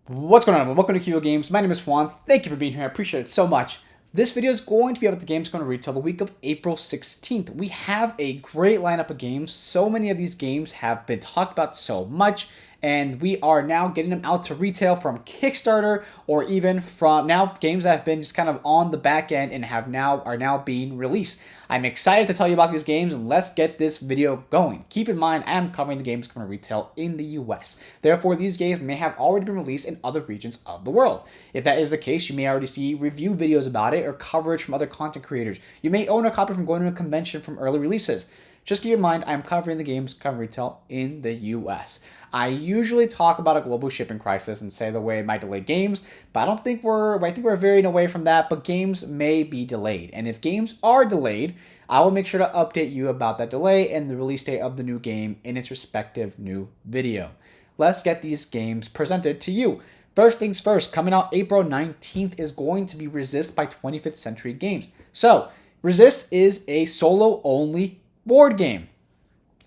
What's going on? Welcome to QVO Games. My name is Juan. Thank you for being here. I appreciate it so much. This video is going to be about the games going to retail the week of April 16th. We have a great lineup of games. So many of these games have been talked about so much, and we are now getting them out to retail from Kickstarter or even from now games that have been just kind of on the back end and are now being released. I'm excited to tell you about these games, and let's get this video going. Keep in mind, I am covering the games coming to retail in the US. Therefore, these games may have already been released in other regions of the world. If that is the case, you may already see review videos about it or coverage from other content creators. You may own a copy from going to a convention from early releases. Just keep in mind, I'm covering the games coming retail in the US. I usually talk about a global shipping crisis and say the way it might delay games, but I think we're veering away from that, but games may be delayed. And if games are delayed, I will make sure to update you about that delay and the release date of the new game in its respective new video. Let's get these games presented to you. First things first, coming out April 19th is going to be Resist by 25th Century Games. So, Resist is a solo-only board game.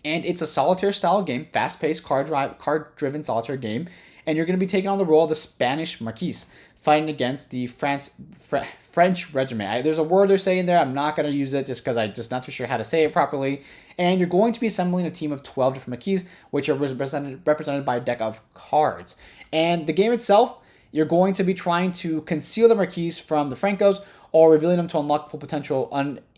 And it's a solitaire style game, fast-paced, card-driven solitaire game. And you're going to be taking on the role of the Spanish Marquis, fighting against the French regiment. There's a word they're saying there. I'm not going to use it just because I'm just not too sure how to say it properly. And you're going to be assembling a team of 12 different Marquis, which are represented by a deck of cards. And the game itself, you're going to be trying to conceal the Marquis from the Francos or revealing them to unlock full potential.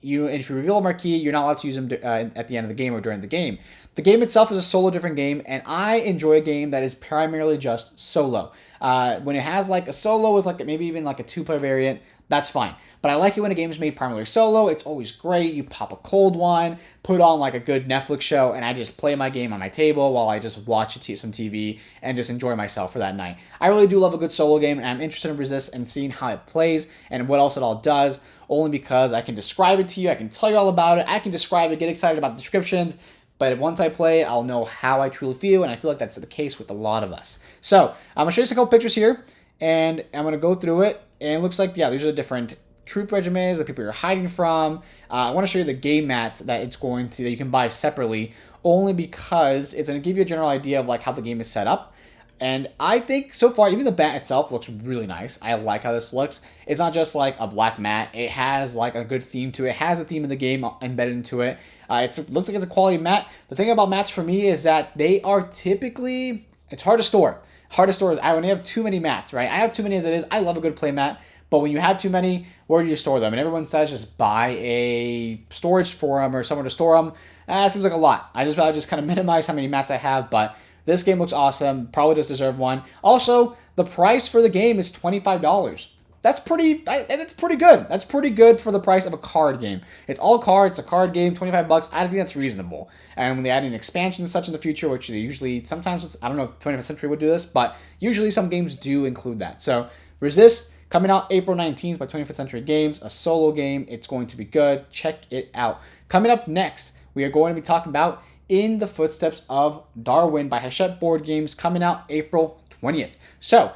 If you reveal a Marquis, you're not allowed to use them at the end of the game or during the game. The game itself is a solo different game, and I enjoy a game that is primarily just solo. When it has like a solo with like maybe even like a two-player variant, that's fine. But I like it when a game is made primarily solo. It's always great. You pop a cold one, put on like a good Netflix show, and I just play my game on my table while I just watch some TV and just enjoy myself for that night. I really do love a good solo game, and I'm interested in Resist and seeing how it plays and what else it all does, only because I can describe it to you. I can tell you all about it. I can describe it, get excited about the descriptions. But once I play, I'll know how I truly feel, and I feel like that's the case with a lot of us. So I'm going to show you a couple pictures here, and I'm going to go through it. And it looks like, yeah, these are the different troop regiments, the people you're hiding from. I want to show you the game mat that that you can buy separately, only because it's going to give you a general idea of like how the game is set up. And I think so far, even the mat itself looks really nice. I like how this looks. It's not just like a black mat. It has like a good theme to it. It has a theme of the game embedded into it. It looks like it's a quality mat. The thing about mats for me is that they are typically, it's hard to store. Hard to store is when you have too many mats, right? I have too many as it is. I love a good play mat. But when you have too many, where do you store them? And everyone says just buy a storage for them or somewhere to store them. It seems like a lot. I just rather just kind of minimize how many mats I have, but this game looks awesome. Probably does deserve one. Also, the price for the game is $25. That's pretty good. That's pretty good for the price of a card game. It's all cards. It's a card game, $25. I think that's reasonable. And when they add in expansions and such in the future, which they usually, sometimes, I don't know if 21st Century would do this, but usually some games do include that. So, Resist, coming out April 19th by 25th Century Games, a solo game. It's going to be good. Check it out. Coming up next, we are going to be talking about In the Footsteps of Darwin by Hachette Board Games, coming out April 20th. So,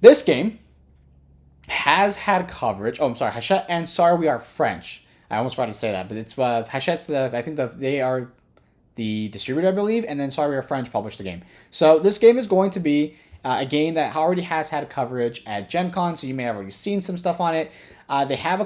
this game has had coverage. Oh, I'm sorry, Hachette and Sorry We Are French. I almost forgot to say that, but it's Hachette's they are the distributor, I believe, and then Sorry We Are French published the game. So this game is going to be a game that already has had coverage at Gen Con, so you may have already seen some stuff on it. They have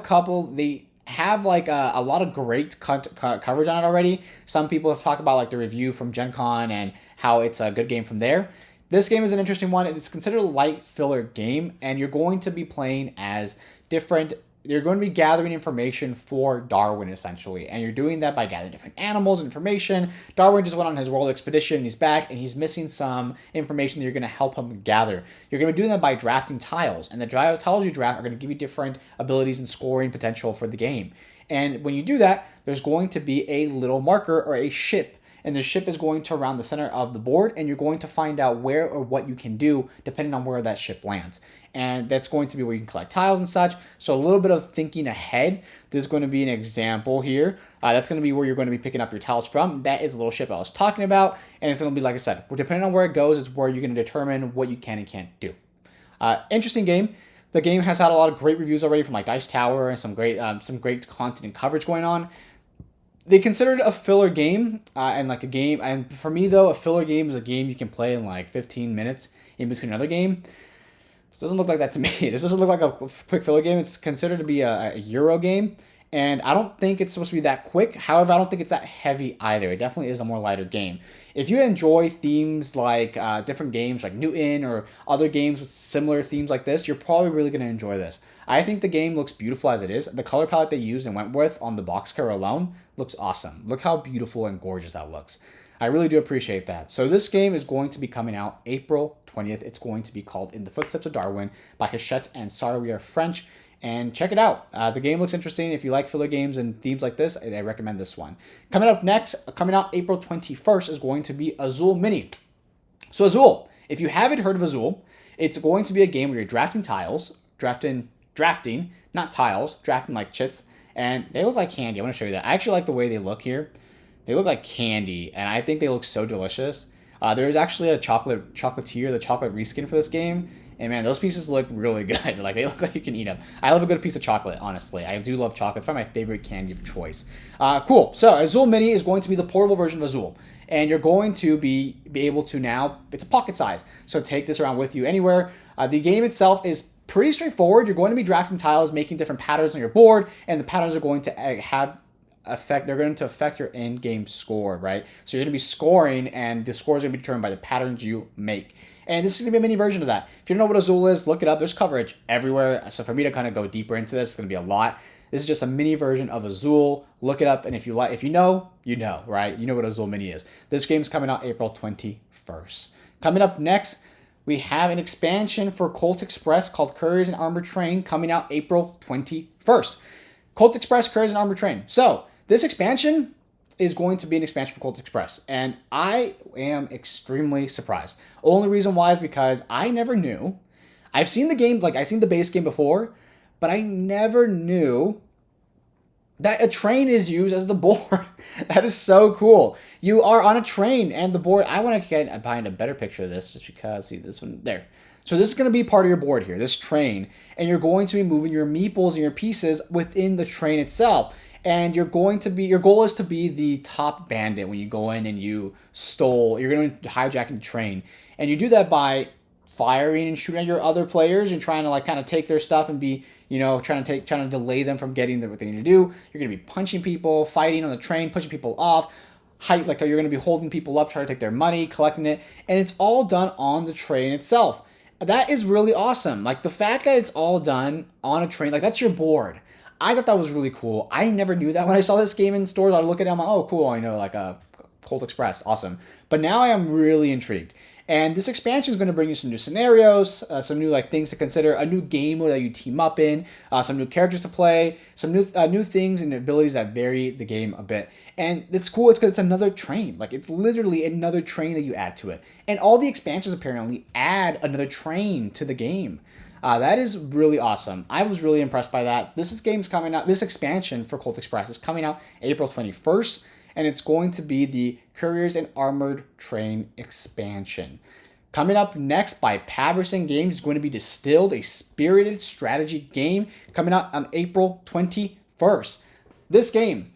like a lot of great coverage on it already. Some people have talked about like the review from Gen Con and how it's a good game from there. This game is an interesting one. It's considered a light filler game, and you're going to be playing as you're going to be gathering information for Darwin, essentially. And you're doing that by gathering different animals and information. Darwin just went on his world expedition. He's back, and he's missing some information that you're going to help him gather. You're going to be doing that by drafting tiles. And the tiles you draft are going to give you different abilities and scoring potential for the game. And when you do that, there's going to be a little marker or a ship. And the ship is going to around the center of the board, and you're going to find out where or what you can do depending on where that ship lands. And that's going to be where you can collect tiles and such. So a little bit of thinking ahead. There's going to be an example here. That's going to be where you're going to be picking up your tiles from. That is the little ship I was talking about. And it's going to be, like I said, depending on where it goes is where you're going to determine what you can and can't do. Interesting game. The game has had a lot of great reviews already from like Dice Tower and some great content and coverage going on. They consider it a filler game, and for me though, a filler game is a game you can play in like 15 minutes in between another game. This doesn't look like that to me. This doesn't look like a quick filler game. It's considered to be a Euro game, and I don't think it's supposed to be that quick. However, I don't think it's that heavy either. It definitely is a more lighter game. If you enjoy themes like different games like Newton or other games with similar themes like this, you're probably really going to enjoy this. I think the game looks beautiful as it is. The color palette they used and went with on the box cover alone looks awesome. Look how beautiful and gorgeous that looks. I really do appreciate that. So this game is going to be coming out April 20th. It's going to be called In the Footsteps of Darwin by Hachette and Sorry We Are French. And check it out. The game looks interesting. If you like filler games and themes like this, I recommend this one. Coming up next, coming out April 21st, is going to be Azul Mini. So Azul, if you haven't heard of Azul, it's going to be a game where you're drafting tiles, drafting, not tiles, drafting like chits, and they look like candy. I want to show you that. I actually like the way they look here. They look like candy, and I think they look so delicious. There's actually a chocolatier, the chocolate reskin for this game, and man, those pieces look really good. Like, they look like you can eat them. I love a good piece of chocolate, honestly. I do love chocolate. It's probably my favorite candy of choice. Cool. So Azul Mini is going to be the portable version of Azul, and you're going to be able to now, it's a pocket size, so take this around with you anywhere. The game itself is pretty straightforward. You're going to be drafting tiles, making different patterns on your board, and the patterns are going to they're going to affect your in-game score, right? So you're going to be scoring, and the score is going to be determined by the patterns you make. And this is going to be a mini version of that. If you don't know what Azul is, look it up. There's coverage everywhere. So for me to kind of go deeper into this, it's going to be a lot. This is just a mini version of Azul. Look it up, and if you know, you know, right? You know what Azul Mini is. This game's coming out April 21st. Coming up next, we have an expansion for Colt Express called Couriers and Armored Train coming out April 21st. Colt Express, Couriers, and Armored Train. So this expansion is going to be an expansion for Colt Express, and I am extremely surprised. Only reason why is because I never knew. I've seen the game, like I've seen the base game before, but I never knew that a train is used as the board. That is so cool. You are on a train, and the board, I want to get behind a better picture of this just because, see this one there. So this is going to be part of your board here, this train, and you're going to be moving your meeples and your pieces within the train itself. And your goal is to be the top bandit when you go in and you're going to hijack the train. And you do that by firing and shooting at your other players and trying to like kind of take their stuff and be, trying to delay them from getting what they need to do. You're going to be punching people, fighting on the train, pushing people off. You're going to be holding people up, trying to take their money, collecting it, and it's all done on the train itself. That is really awesome. Like the fact that it's all done on a train, like that's your board. I thought that was really cool. I never knew that when I saw this game in stores. I look at it, I'm like, oh, cool. I know, like a Colt Express, awesome. But now I am really intrigued. And this expansion is going to bring you some new scenarios, some new like things to consider, a new game mode that you team up in, some new characters to play, some new things and abilities that vary the game a bit. And it's cool. It's because it's another train. Like it's literally another train that you add to it. And all the expansions apparently add another train to the game. That is really awesome. I was really impressed by that. This expansion for Colt Express is coming out April 21st, and it's going to be the Couriers and Armored Train expansion. Coming up next by Paverson Games is going to be Distilled, a spirited strategy game coming out on April 21st. This game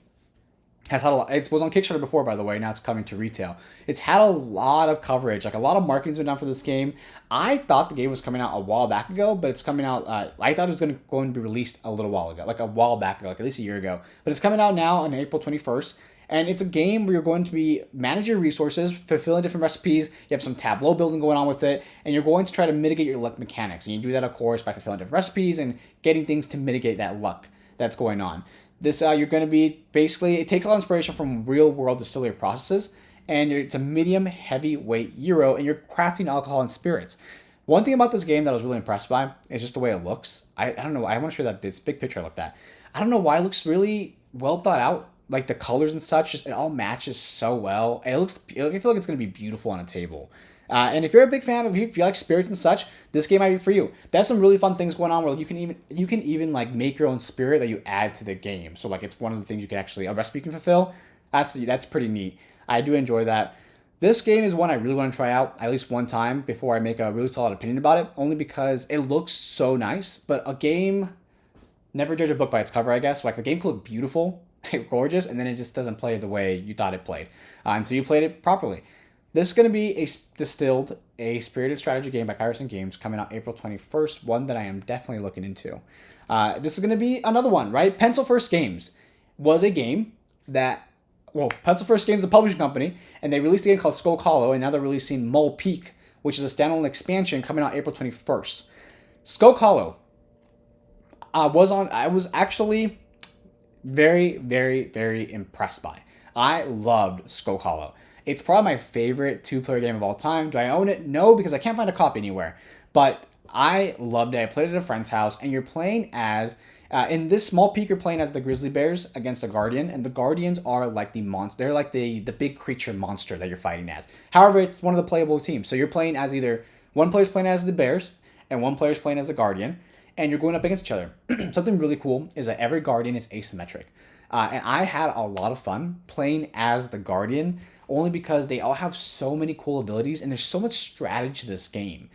has had it was on Kickstarter before, by the way. Now it's coming to retail. It's had a lot of coverage. Like a lot of marketing's been done for this game. I thought the game was coming out a while back ago, but it's coming out. I thought it was going to be released a little while ago, like a while back ago, like at least a year ago. But it's coming out now on April 21st. And it's a game where you're going to be managing resources, fulfilling different recipes. You have some tableau building going on with it, and you're going to try to mitigate your luck mechanics. And you do that, of course, by fulfilling different recipes and getting things to mitigate that luck that's going on. This you're going to be basically, it takes a lot of inspiration from real world distillery processes, and it's a medium heavyweight Euro, and you're crafting alcohol and spirits. One thing about this game that I was really impressed by is just the way it looks. I don't know. I want to show this big picture I looked at. I don't know why it looks really well thought out. Like the colors and such, just it all matches so well. I feel like it's going to be beautiful on a table. And if you're a big fan of, if you like spirits and such, this game might be for you. There's some really fun things going on where you can even like make your own spirit that you add to the game. So like it's one of the things you can actually, a recipe you can fulfill. That's pretty neat. I do enjoy that. This game is one I really want to try out at least one time before I make a really solid opinion about it, only because it looks so nice. But a game, never judge a book by its cover, I guess. Like the game could look beautiful, gorgeous, and then it just doesn't play the way you thought it played until you played it properly. This is going to be Distilled, a spirited strategy game by Couriers Games, coming out April 21st, one that I am definitely looking into. This is going to be another one, right? Pencil First Games was a game that, well, Pencil First Games is a publishing company, and they released a game called Skull Hollow, and now they're releasing Maul Peak, which is a standalone expansion coming out April 21st. Skull Hollow I was actually very, very, very impressed by. I loved Skull Hollow. It's probably my favorite two-player game of all time. Do I own it? No, because I can't find a copy anywhere. But I loved it. I played it at a friend's house, and you're playing as in this Small Peak. You're playing as the Grizzly Bears against a Guardian, and the Guardians are like the monster. They're like the big creature monster that you're fighting as. However, it's one of the playable teams. So you're playing as either one player's playing as the Bears, and one player's playing as the Guardian, and you're going up against each other. Something really cool is that every Guardian is asymmetric. And I had a lot of fun playing as the Guardian, only because they all have so many cool abilities, and there's so much strategy to this game.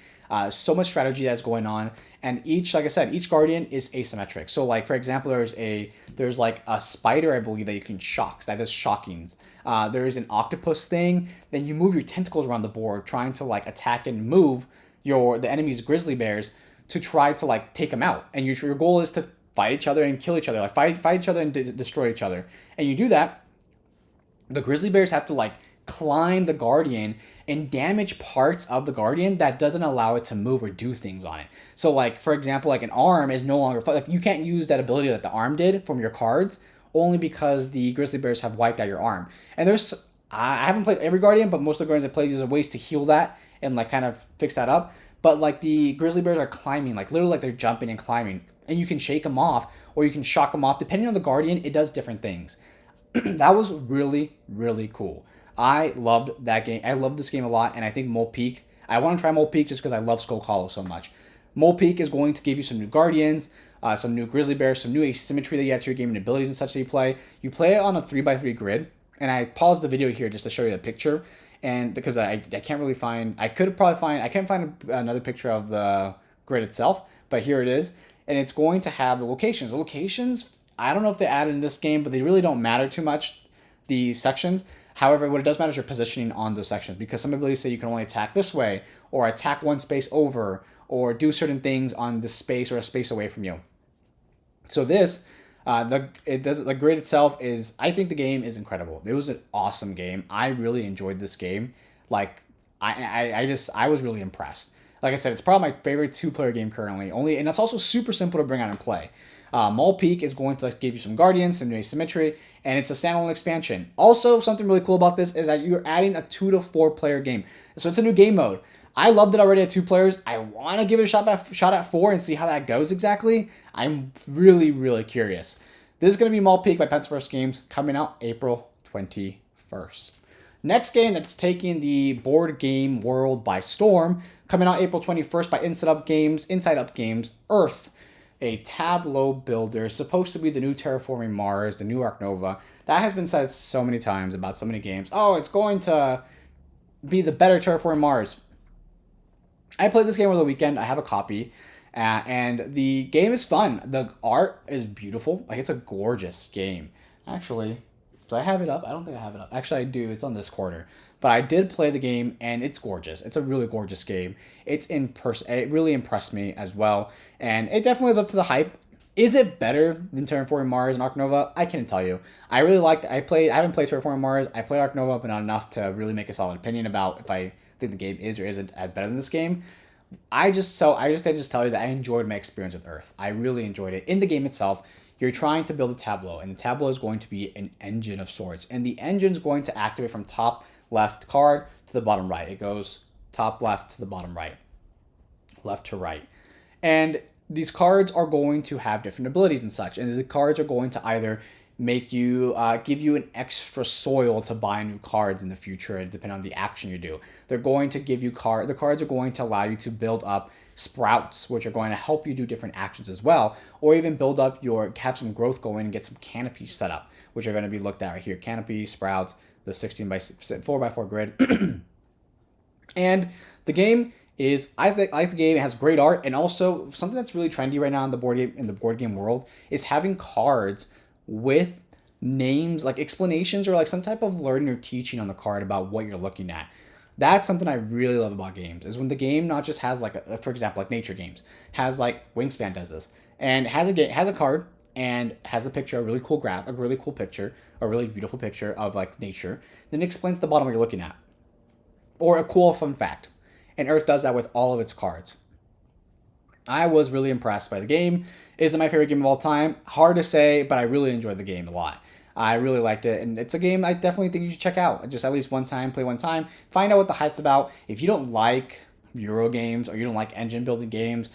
So much strategy that's going on, and each, like I said, each Guardian is asymmetric. So, like, for example, there's like a spider, I believe, that you can shock, that does shockings. There's an octopus thing. Then you move your tentacles around the board, trying to like attack and move the enemy's grizzly bears to try to like take them out. And your goal is to fight each other and kill each other, like fight each other and destroy each other. And you do that, the grizzly bears have to like climb the Guardian and damage parts of the Guardian that doesn't allow it to move or do things on it. So, like, for example, like an arm is no longer, like, you can't use that ability that the arm did from your cards, only because the grizzly bears have wiped out your arm. And I haven't played every Guardian, but most of the Guardians I played use ways to heal that and like kind of fix that up. But like the grizzly bears are climbing, like literally like they're jumping and climbing, and you can shake them off or you can shock them off. Depending on the Guardian, it does different things. That was really, really cool. I loved that game. I love this game a lot, and I think Maul Peak, I want to try Maul Peak just because I love Skull Hollow so much. Maul Peak is going to give you some new Guardians, some new Grizzly Bears, some new asymmetry that you have to your game and abilities and such that you play. You play it on a 3x3 grid, and I paused the video here just to show you the picture, and because I can't really find, I can't find another picture of the grid itself, but here it is, and it's going to have the locations. The locations, I don't know if they added in this game, but they really don't matter too much, the sections. However, what it does matter is your positioning on those sections, because some abilities say you can only attack this way, or attack one space over, or do certain things on this space or a space away from you. So this, the grid itself is, I think the game is incredible. It was an awesome game. I really enjoyed this game. Like, I was really impressed. Like I said, it's probably my favorite two-player game currently. And it's also super simple to bring out and play. Maul Peak is going to give you some Guardians, some new asymmetry, and it's a standalone expansion. Also, something really cool about this is that you're adding a 2 to 4 player game. So it's a new game mode. I loved it already at 2 players. I want to give it a shot at 4 and see how that goes exactly. I'm really, really curious. This is going to be Maul Peak by Pencil First Games, coming out April 21st. Next game that's taking the board game world by storm, coming out April 21st by Inside Up Games, Earth. A tableau builder, supposed to be the new Terraforming Mars, the new Ark Nova. That has been said so many times about so many games. Oh, it's going to be the better Terraforming Mars. I played this game over the weekend. I have a copy, and the game is fun. The art is beautiful. Like, it's a gorgeous game. Actually, do I have it up? I don't think I have it up. Actually, I do. It's on this corner. But I did play the game, and it's gorgeous. It's a really gorgeous game. It's in person. It really impressed me as well, and it definitely lived up to the hype. Is it better than Terraforming Mars and Ark Nova? I can't tell you. I really liked. I haven't played Terraforming Mars. I played Ark Nova, but not enough to really make a solid opinion about if I think the game is or isn't better than this game. I just gotta tell you that I enjoyed my experience with Earth. I really enjoyed it. In the game itself, you're trying to build a tableau, and the tableau is going to be an engine of sorts, and the engine's going to activate from top left card to the bottom right. It goes top left to the bottom right, left to right. And these cards are going to have different abilities and such. And the cards are going to either make you, give you an extra soil to buy new cards in the future, depending on the action you do. They're going to give you the cards are going to allow you to build up sprouts, which are going to help you do different actions as well, or even have some growth going and get some canopies set up, which are going to be looked at right here. Canopy, sprouts, the 16 by 4x4 grid. And the game is, I like the game. It has great art, and also something that's really trendy right now in the board game world is having cards with names, like explanations or like some type of learning or teaching on the card about what you're looking at. That's something I really love about games, is when the game not just has like for example, like nature games, has like Wingspan does this, and has a card and has a picture, a really cool graph, a really cool picture, a really beautiful picture of like nature. Then it explains the bottom what you're looking at, or a cool fun fact. And Earth does that with all of its cards. I was really impressed by the game. Is it my favorite game of all time? Hard to say, but I really enjoyed the game a lot. I really liked it, and it's a game I definitely think you should check out. Just at least one time, play one time, find out what the hype's about. If you don't like Euro games or you don't like engine building games,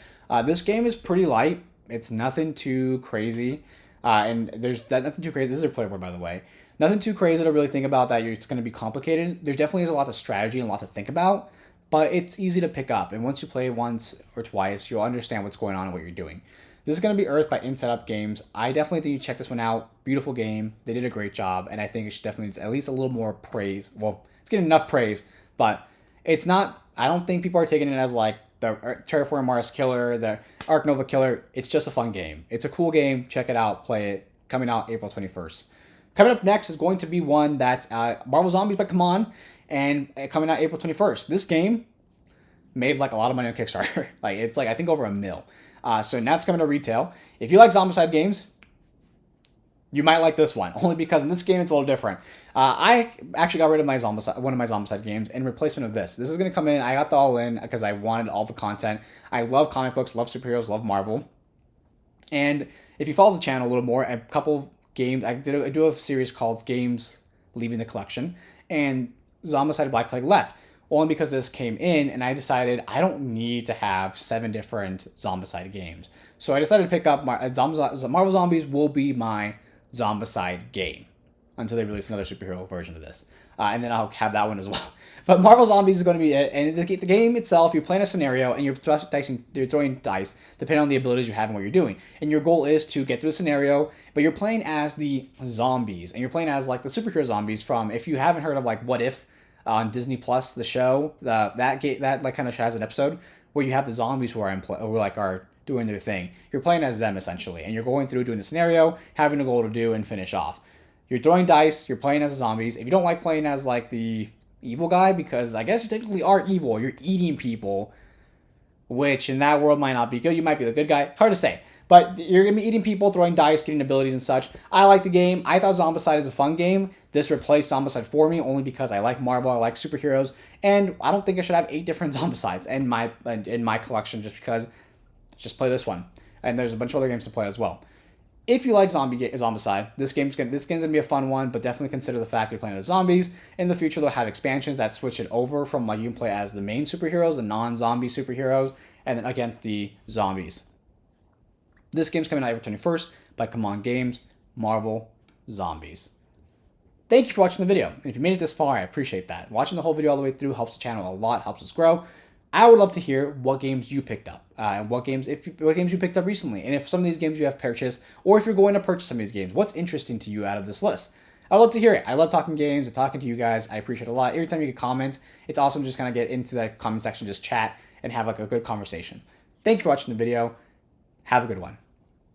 this game is pretty light. It's nothing too crazy, and there's nothing too crazy. This is a player board, by the way. Nothing too crazy to really think about that it's going to be complicated. There definitely is a lot of strategy and a lot to think about, but it's easy to pick up. And once you play once or twice, you'll understand what's going on and what you're doing. This is going to be Earth by Inside Up Games. I definitely think you check this one out. Beautiful game. They did a great job, and I think it should definitely at least a little more praise. Well, it's getting enough praise, but it's not. I don't think people are taking it as like the Terraform Mars killer, the Ark Nova killer. It's just a fun game. It's a cool game. Check it out. Play it. Coming out April 21st. Coming up next is going to be one that's Marvel Zombies by Command, and coming out April 21st. This game made like a lot of money on Kickstarter. Like it's like I think over $1 million. So now it's coming to retail. If you like Zombicide games, you might like this one, only because in this game it's a little different. I actually got rid of one of my Zombicide games in replacement of this. This is going to come in. I got the all in because I wanted all the content. I love comic books, love superheroes, love Marvel. And if you follow the channel a little more, a couple games, I do a series called Games Leaving the Collection, and Zombicide Black Plague left. Only because this came in, and I decided I don't need to have 7 different Zombicide games. So I decided to pick up Marvel Zombies will be my Zombicide game until they release another superhero version of this. And then I'll have that one as well. But Marvel Zombies is going to be it. And the game itself, you're playing a scenario, and you're throwing dice depending on the abilities you have and what you're doing. And your goal is to get through the scenario, but you're playing as the zombies. And you're playing as like the superhero zombies from, if you haven't heard of like What If, on Disney Plus, the show, that like kind of has an episode where you have the zombies who are doing their thing. You're playing as them essentially, and you're going through doing the scenario, having a goal to do and finish off. You're throwing dice. You're playing as the zombies. If you don't like playing as like the evil guy, because I guess you technically are evil, you're eating people, which in that world might not be good. You might be the good guy. Hard to say. But you're going to be eating people, throwing dice, getting abilities and such. I like the game. I thought Zombicide is a fun game. This replaced Zombicide for me only because I like Marvel, I like superheroes, and I don't think I should have 8 different Zombicides in my collection just because just play this one. And there's a bunch of other games to play as well. If you like Zombicide, this game's going to be a fun one, but definitely consider the fact you're playing as zombies. In the future, they'll have expansions that switch it over from like you can play as the main superheroes, the non-zombie superheroes, and then against the zombies. This game's coming out April 21st by Command Games, Marvel Zombies. Thank you for watching the video. And if you made it this far, I appreciate that. Watching the whole video all the way through helps the channel a lot, helps us grow. I would love to hear what games you picked up, and what games you picked up recently, and if some of these games you have purchased, or if you're going to purchase some of these games, what's interesting to you out of this list? I'd love to hear it. I love talking games and talking to you guys. I appreciate it a lot. Every time you can comment, it's awesome just kind of get into the comment section, just chat, and have like a good conversation. Thank you for watching the video. Have a good one.